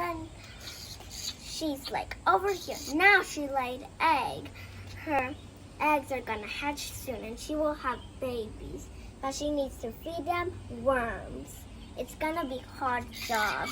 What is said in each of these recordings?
then she's like over here. Now she laid egg. Her eggs are gonna hatch soon and she will have babies. But she needs to feed them worms. It's gonna be a hard job.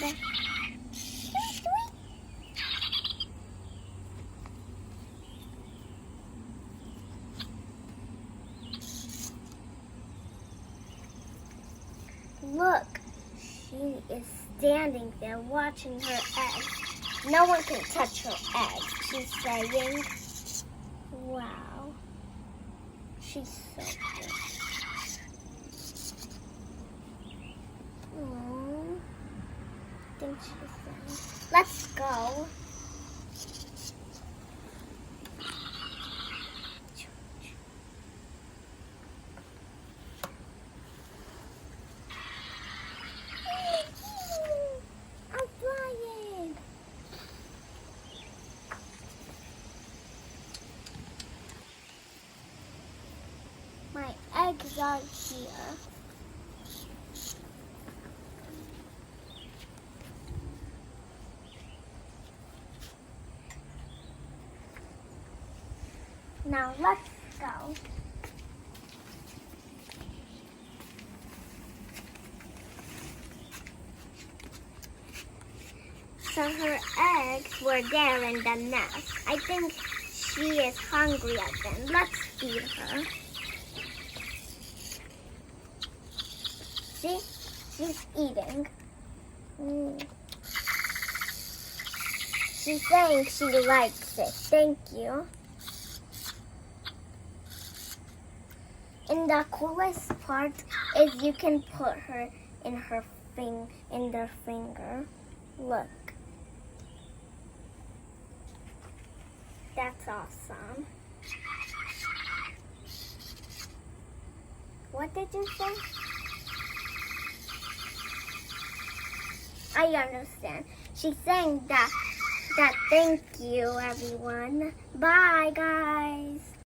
Look, she is standing there watching her eggs. No one can touch her eggs, she's saying. Wow. She's so good. Aww. I think she's saying, let's go. I'm flying. My eggs are here. Now let's go. So her eggs were there in the nest. I think she is hungry again. Let's feed her. See? She's eating. She's saying she likes it. Thank you. And the coolest part is you can put her in her finger. Look. That's awesome. What did you say? I understand. She's saying that thank you, everyone. Bye, guys.